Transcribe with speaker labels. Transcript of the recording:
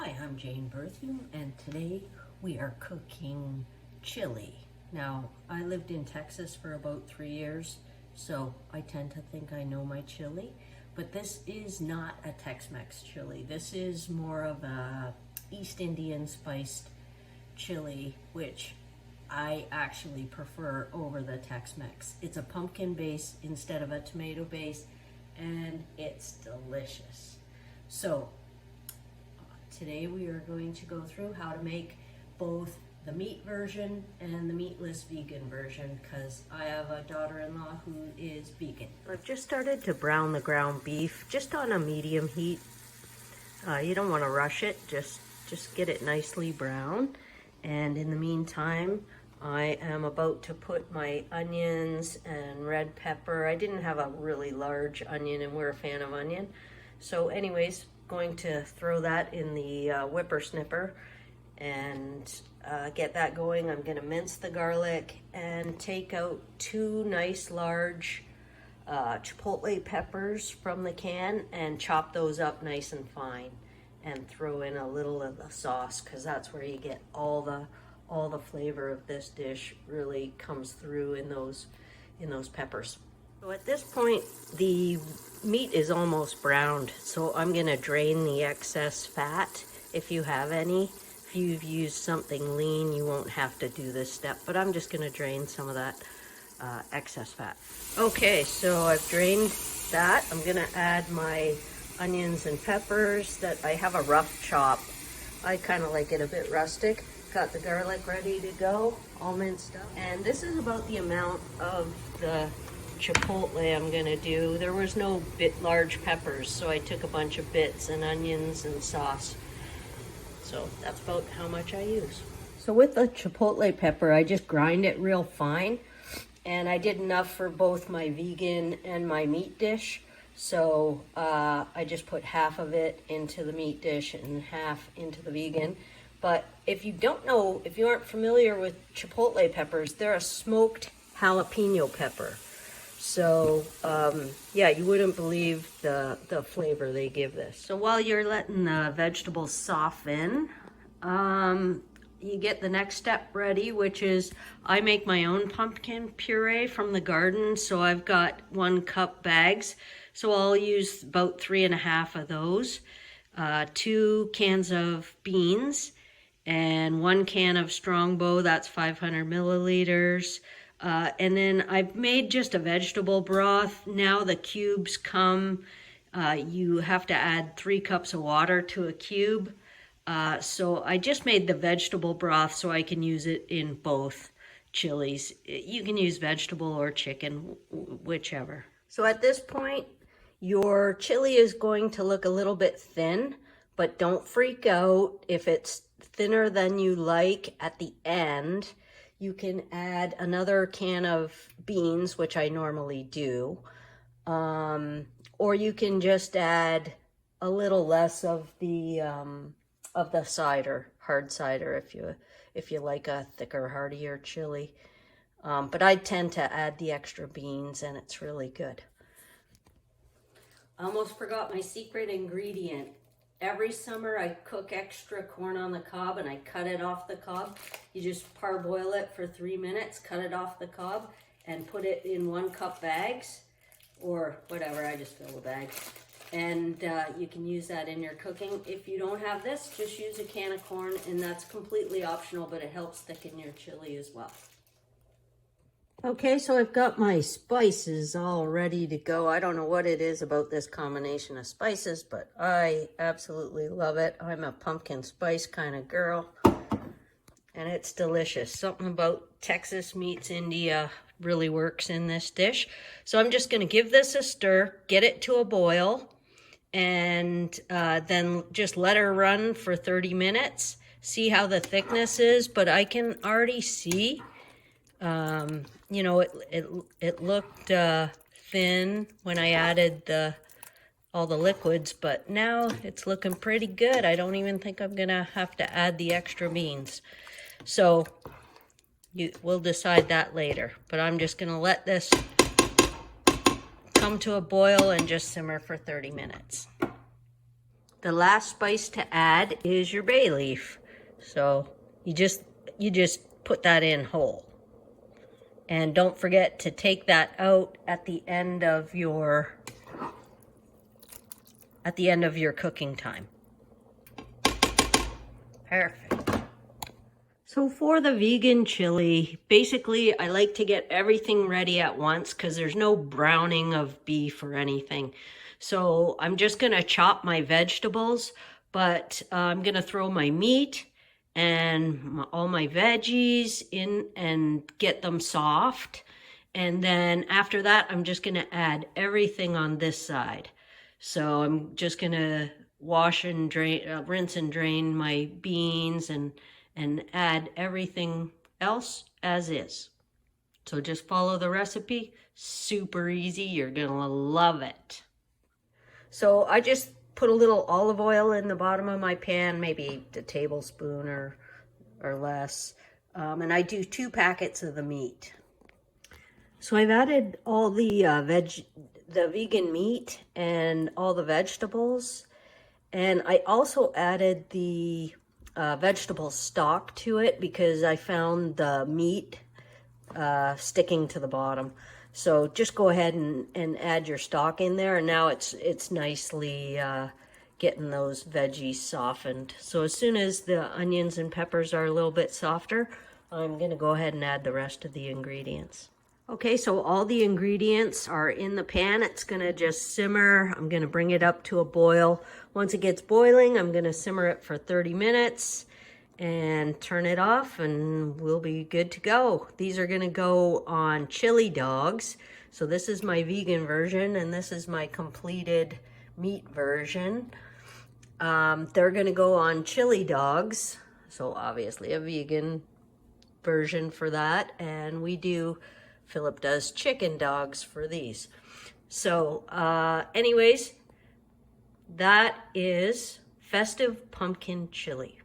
Speaker 1: Hi, I'm Jane Berthium, and today we are cooking chili. Now, I lived in Texas for about 3 years, so I tend to think I know my chili, but this is not a Tex-Mex chili. This is more of a East Indian spiced chili, which I actually prefer over the Tex-Mex. It's a pumpkin base instead of a tomato base, and it's delicious. So, today we are going to go through how to make both the meat version and the meatless vegan version, because I have a daughter-in-law who is vegan. I've just started to brown the ground beef just on a medium heat. You don't want to rush it, just get it nicely brown. And in the meantime, I am about to put my onions and red pepper. I didn't have a really large onion, and we're a fan of onion. So anyways, going to throw that in the whipper snipper and get that going. I'm gonna mince the garlic and take out 2 nice large Chipotle peppers from the can and chop those up nice and fine and throw in a little of the sauce, because that's where you get all the flavor of this dish really comes through in those peppers. So at this point, the meat is almost browned, so I'm gonna drain the excess fat if you have any. If you've used something lean, you won't have to do this step, but I'm just gonna drain some of that excess fat. Okay, so I've drained that. I'm gonna add my onions and peppers that I have a rough chop. I kind of like it a bit rustic. Got the garlic ready to go, all minced up. And this is about the amount of the Chipotle I'm gonna do. There was no large peppers, so I took a bunch of bits and onions and sauce. So that's about how much I use. So with the Chipotle pepper, I just grind it real fine, and I did enough for both my vegan and my meat dish. So I just put half of it into the meat dish and half into the vegan. But if you don't know, if you aren't familiar with Chipotle peppers, they're a smoked jalapeno pepper. So, yeah, you wouldn't believe the flavor they give this. So while you're letting the vegetables soften, you get the next step ready, which is I make my own pumpkin puree from the garden. So I've got 1 cup bags. So I'll use about 3.5 of those, 2 cans of beans, and 1 can of Strongbow, that's 500 milliliters. And then I've made just a vegetable broth. Now the cubes come, you have to add 3 cups of water to a cube. So I just made the vegetable broth so I can use it in both chilies. You can use vegetable or chicken, whichever. So at this point, your chili is going to look a little bit thin, but don't freak out if it's thinner than you like at the end. You can add another can of beans, which I normally do, or you can just add a little less of the cider, hard cider, if you like a thicker, heartier chili. But I tend to add the extra beans, and it's really good. I almost forgot my secret ingredient. Every summer I cook extra corn on the cob, and I cut it off the cob. You just parboil it for 3 minutes, cut it off the cob, and put it in 1 cup bags, or whatever, I just fill the bag. And you can use that in your cooking. If you don't have this, just use a can of corn, and that's completely optional, but it helps thicken your chili as well. Okay, so I've got my spices all ready to go. I don't know what it is about this combination of spices, but I absolutely love it. I'm a pumpkin spice kind of girl, and it's delicious. Something about Texas meets India really works in this dish. So I'm just gonna give this a stir, get it to a boil, and then just let her run for 30 minutes. See how the thickness is, but I can already see you know, it looked thin when I added all the liquids, but now it's looking pretty good. I don't even think I'm gonna have to add the extra beans. So we'll decide that later, but I'm just gonna let this come to a boil and just simmer for 30 minutes. the last spice to add is your bay leaf. So you just put that in whole. And don't forget to take that out at the end of your cooking time. Perfect. So for the vegan chili, basically I like to get everything ready at once because there's no browning of beef or anything. So I'm just gonna chop my vegetables, but I'm gonna throw my meat and all my veggies in and get them soft. And then after that, I'm just gonna add everything on this side. So I'm just gonna wash and drain, rinse and drain my beans and add everything else as is. So just follow the recipe, super easy, you're gonna love it. So I just put a little olive oil in the bottom of my pan, maybe a tablespoon or less. And I do 2 packets of the meat. So I've added all the vegan meat and all the vegetables. And I also added the vegetable stock to it because I found the meat sticking to the bottom. So just go ahead and add your stock in there, and now it's nicely getting those veggies softened. So as soon as the onions and peppers are a little bit softer, I'm gonna go ahead and add the rest of the ingredients. Okay, so all the ingredients are in the pan. It's gonna just simmer. I'm gonna bring it up to a boil. Once it gets boiling, I'm gonna simmer it for 30 minutes and turn it off, and we'll be good to go. These are gonna go on chili dogs. So this is my vegan version, and this is my completed meat version. They're gonna go on chili dogs. So obviously a vegan version for that. And Philip does chicken dogs for these. So anyways, that is Festive Pumpkin Chili.